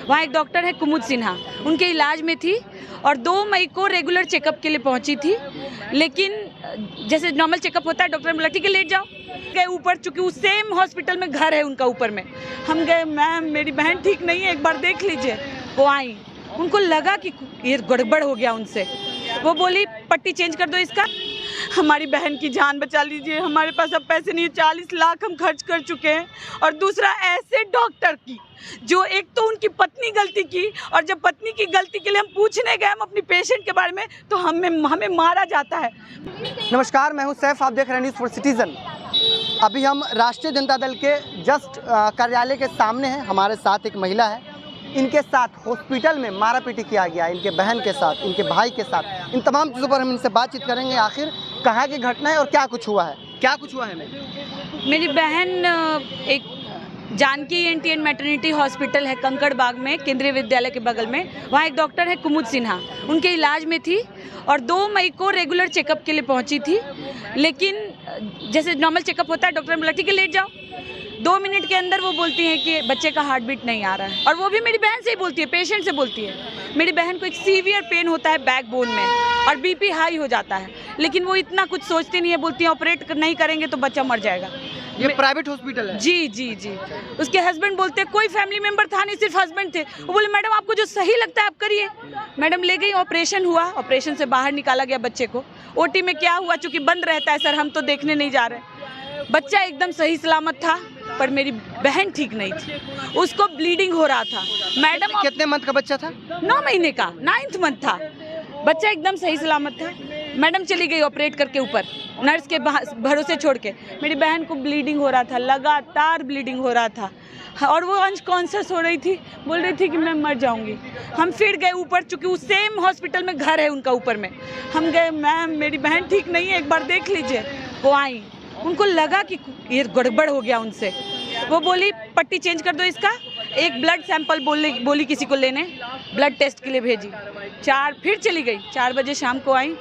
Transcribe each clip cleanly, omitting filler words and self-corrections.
वहाँ एक डॉक्टर है कुमुद सिन्हा, उनके इलाज में थी और 2 मई को रेगुलर चेकअप के लिए पहुंची थी। लेकिन जैसे नॉर्मल चेकअप होता है, डॉक्टर ने बोला ठीक है लेट जाओ। गए ऊपर, चूँकि उस सेम हॉस्पिटल में घर है उनका ऊपर में। हम गए, मैम मेरी बहन ठीक नहीं है, एक बार देख लीजिए। वो आई, उनको लगा कि ये गड़बड़ हो गया उनसे। वो बोली पट्टी चेंज कर दो इसका, हमारी बहन की जान बचा लीजिए, हमारे पास अब पैसे नहीं है, 40 लाख हम खर्च कर चुके हैं। और दूसरा ऐसे डॉक्टर की, जो एक तो उनकी पत्नी गलती की, और जब पत्नी की गलती के लिए हम पूछने गए हम अपनी पेशेंट के बारे में, तो हमें मारा जाता है। नमस्कार, मैं हूं सैफ, आप देख रहे हैं न्यूज़ फॉर सिटीजन। अभी हम राष्ट्रीय जनता दल के जस्ट कार्यालय के सामने हैं। हमारे साथ एक महिला है, इनके साथ हॉस्पिटल में मारापीटी किया गया, इनके बहन के साथ, इनके भाई के साथ। इन तमाम चीज़ों पर हम इनसे बातचीत करेंगे, आखिर कहाँ की घटना है और क्या कुछ हुआ है। क्या कुछ हुआ है? मेरी बहन एक Janki ENT and maternity hospital है कंकड़ बाग में, केंद्रीय विद्यालय के बगल में। वहाँ एक डॉक्टर है कुमुद सिन्हा, उनके इलाज में थी और 2 मई को रेगुलर चेकअप के लिए पहुंची थी। लेकिन जैसे नॉर्मल चेकअप होता है, डॉक्टर ने बोला ठीक है लेट जाओ। 2 मिनट के अंदर वो बोलती हैं कि बच्चे का हार्ट बीट नहीं आ रहा है, और वो भी मेरी बहन से ही बोलती है, पेशेंट से बोलती है। मेरी बहन को एक सीवियर पेन होता है बैकबोन में और BP हाई हो जाता है, लेकिन वो इतना कुछ सोचती नहीं है, बोलती है ऑपरेट नहीं करेंगे तो बच्चा मर जाएगा। ये प्राइवेट हॉस्पिटल है? जी। उसके हस्बैंड बोलते कोई फैमिली मेंबर था नहीं, सिर्फ हस्बैंड थे। वो बोले मैडम आपको जो सही लगता है आप करिए। मैडम ले गई, ऑपरेशन हुआ, ऑपरेशन से बाहर निकाला गया बच्चे को। OT में क्या हुआ, चूँकि बंद रहता है सर, हम तो देखने नहीं जा रहे। बच्चा एकदम सही सलामत था, पर मेरी बहन ठीक नहीं थी, उसको ब्लीडिंग हो रहा था। मैडम कितने मंथ का बच्चा था? 9 महीने का, 9th मंथ था। बच्चा एकदम सही सलामत था। मैडम चली गई ऑपरेट करके ऊपर, नर्स के भरोसे छोड़ के। मेरी बहन को ब्लीडिंग हो रहा था, लगातार ब्लीडिंग हो रहा था, और वो अनकॉन्शियस हो रही थी, बोल रही थी कि मैं मर जाऊंगी। हम फिर गए ऊपर, चूँकि उस सेम हॉस्पिटल में घर है उनका ऊपर में। हम गए, मैम मेरी बहन ठीक नहीं है, एक बार देख लीजिए। वो आई, उनको लगा कि ये गड़बड़ हो गया उनसे। वो बोली पट्टी चेंज कर दो इसका, एक ब्लड सैंपल बोली किसी को लेने, ब्लड टेस्ट के लिए भेजी। फिर चली गई, 4 बजे शाम को आई,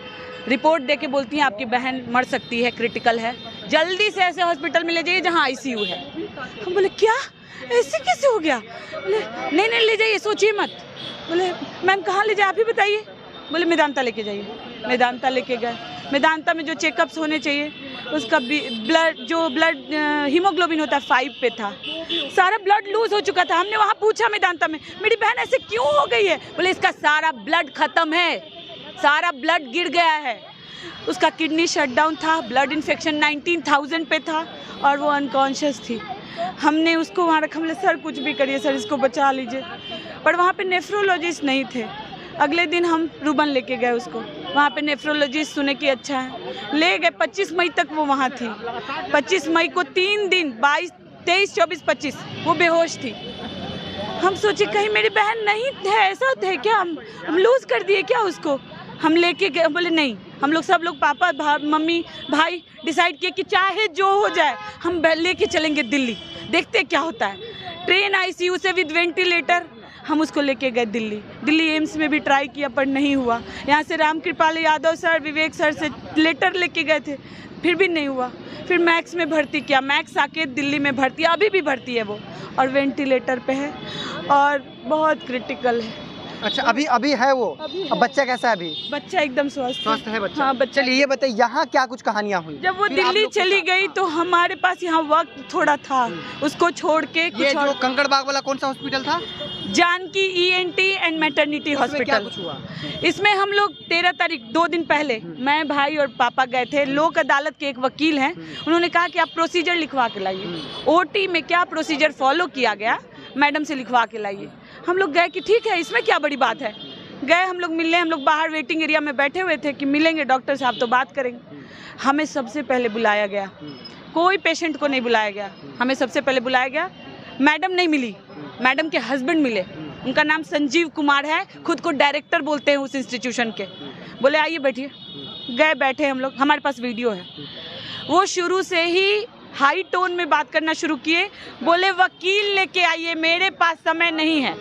रिपोर्ट दे के बोलती हैं आपकी बहन मर सकती है, क्रिटिकल है, जल्दी से ऐसे हॉस्पिटल में ले जाइए जहाँ ICU है। हम बोले क्या, ऐसे कैसे हो गया? बोले नहीं ले जाइए, सोचिए मत। बोले मैम कहाँ ले जाए आप ही बताइए। बोले मेदांता लेके जाइए। मेदांता लेके गए। मेदांता में जो चेकअप्स होने चाहिए, उसका ब्लड हीमोग्लोबिन होता है 5 पे था, सारा ब्लड लूज हो चुका था। हमने वहाँ पूछा मेदांता में, मेरी बहन ऐसे क्यों हो गई है? बोले इसका सारा ब्लड खत्म है, सारा ब्लड गिर गया है, उसका किडनी शटडाउन था, ब्लड इन्फेक्शन 19,000 पे था, और वो अनकॉन्शियस थी। हमने उसको वहाँ रखा, बोले सर कुछ भी करिए सर, इसको बचा लीजिए। पर वहाँ पे नेफ्रोलॉजिस्ट नहीं थे। अगले दिन हम रूबन लेके गए उसको, वहाँ पे नेफ्रोलॉजिस्ट सुने कि अच्छा है, ले गए। 25 मई तक वो वहाँ थी। 25 मई को 3 दिन, 22, 23, 24, 25 वो बेहोश थी। हम सोचे कहीं मेरी बहन नहीं है, ऐसा है क्या, हम लूज कर दिए क्या उसको। हम लेके गए, बोले नहीं, हम लोग सब लोग पापा मम्मी भाई डिसाइड किए कि चाहे जो हो जाए हम लेके चलेंगे दिल्ली, देखते क्या होता है। ट्रेन ICU से विद वेंटिलेटर हम उसको लेके गए दिल्ली एम्स में भी ट्राई किया पर नहीं हुआ। यहाँ से रामकृपाल यादव सर, विवेक सर से लेटर लेके गए थे, फिर भी नहीं हुआ। फिर मैक्स में भर्ती किया, मैक्स साकेत दिल्ली में भर्ती, अभी भी भर्ती है वो, और वेंटिलेटर पे है और बहुत क्रिटिकल है। अच्छा, अभी है वो? अब बच्चा कैसा है अभी? बच्चा एकदम स्वस्थ है बच्चा। हाँ बच्चा। चलिए ये बताइए, यहाँ क्या कुछ कहानियाँ हुई? जब वो दिल्ली चली गई तो हमारे पास यहाँ वक्त थोड़ा था, उसको छोड़ के ये जो कंकड़ बाग वाला कौन सा हॉस्पिटल था? Janki ENT and maternity hospital. इसमें हम लोग 13 तारीख 2 दिन पहले मैं, भाई और पापा गए थे। लोक अदालत के एक वकील हैं, उन्होंने कहा कि आप प्रोसीजर लिखवा के लाइए, OT में क्या प्रोसीजर फॉलो किया गया मैडम से लिखवा के लाइए। हम लोग गए कि ठीक है, इसमें क्या बड़ी बात है। गए हम लोग मिलने, हम लोग बाहर वेटिंग एरिया में बैठे हुए थे कि मिलेंगे डॉक्टर साहब तो बात करेंगे। हमें सबसे पहले बुलाया गया, कोई पेशेंट को नहीं बुलाया गया, हमें सबसे पहले बुलाया गया। मैडम नहीं मिली, मैडम के हस्बैंड मिले, उनका नाम संजीव कुमार है, खुद को डायरेक्टर बोलते हैं उस इंस्टीट्यूशन के। बोले आइए बैठिए, गए बैठे हम लोग, हमारे पास वीडियो है। वो शुरू से ही हाई टोन में बात करना शुरू किए, बोले वकील लेके आइए, मेरे पास समय नहीं है,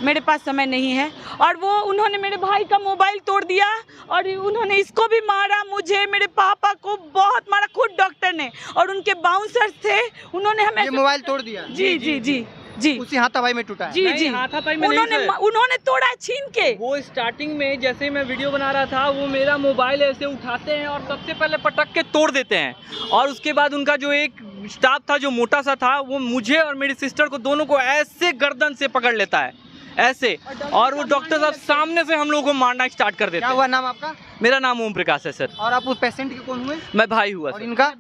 मेरे पास समय नहीं है। और वो उन्होंने मेरे भाई का मोबाइल तोड़ दिया, और उन्होंने इसको भी मारा, मुझे, मेरे पापा को बहुत मारा, खुद डॉक्टर ने, और उनके बाउंसर्स थे, उन्होंने हमें मोबाइल तोड़ दिया। जी। जी उसी हाथापाई में टूटा है। जी नहीं, जी हाथापाई में नहीं, उन्होंने तोड़ा है छीन के। वो स्टार्टिंग में जैसे ही मैं वीडियो बना रहा था, वो मेरा मोबाइल ऐसे उठाते हैं और सबसे पहले पटक के तोड़ देते हैं, और उसके बाद उनका जो एक स्टाफ था जो मोटा सा था, वो मुझे और मेरी सिस्टर को दोनों को ऐसे गर्दन से पकड़ लेता है ऐसे, और वो डॉक्टर साहब सामने से हम लोगों को मारना स्टार्ट कर देते क्या हैं। हुआ नाम आपका? मेरा नाम ओम प्रकाश है सर। और आप उस पेशेंट के कौन हुए? मैं भाई हुआ और सर। इनका?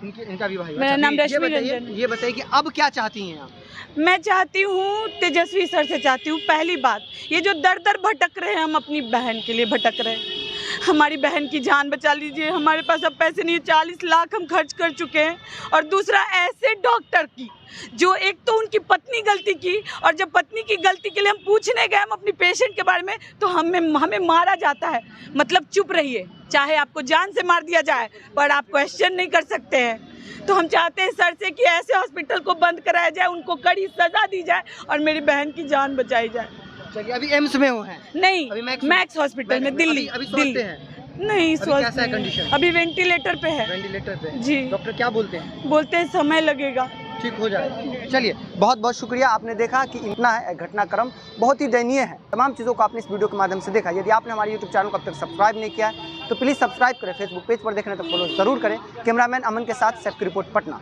इनका भी भाई। मेरा अच्छा, नाम ये रश्मि बताइए- रंजन। ये बताइए कि अब क्या चाहती हैं आप? मैं चाहती हूँ तेजस्वी सर से चाहती हूँ, पहली बात ये जो दर दर भटक रहे हैं, हम अपनी बहन के लिए भटक रहे हैं, हमारी बहन की जान बचा लीजिए। हमारे पास अब पैसे नहीं, 40 लाख हम खर्च कर चुके हैं। और दूसरा, ऐसे डॉक्टर की जो एक तो उनकी पत्नी गलती की, और जब पत्नी की गलती के लिए हम पूछने गए हम अपनी पेशेंट के बारे में, तो हमें मारा जाता है। मतलब चुप रहिए, चाहे आपको जान से मार दिया जाए पर आप क्वेश्चन नहीं कर सकते हैं। तो हम चाहते हैं सर से कि ऐसे हॉस्पिटल को बंद कराया जाए, उनको कड़ी सजा दी जाए और मेरी बहन की जान बचाई जाए। चलिए, अभी एम्स में हो हैं? नहीं, अभी मैक्स हॉस्पिटल में, दिल्ली। अभी स्वस्थ दिल्ली हैं? नहीं, कैसा स्वस्थ है नहीं कंडीशन? अभी वेंटिलेटर पे है। वेंटिलेटर पे? जी। डॉक्टर क्या बोलते हैं? बोलते हैं समय लगेगा। ठीक हो जाएगा। चलिए, बहुत बहुत शुक्रिया। आपने देखा कि इतना है घटनाक्रम, बहुत ही दयनीय है। तमाम चीज़ों को आपने इस वीडियो के माध्यम से देखा। यदि आपने हमारे यूट्यूब चैनल को अब तक सब्सक्राइब नहीं किया है तो प्लीज़ सब्सक्राइब करें। फेसबुक पेज पर देखना तो फॉलो जरूर करें। कैमरामैन अमन के साथ सेफ की रिपोर्ट, पटना।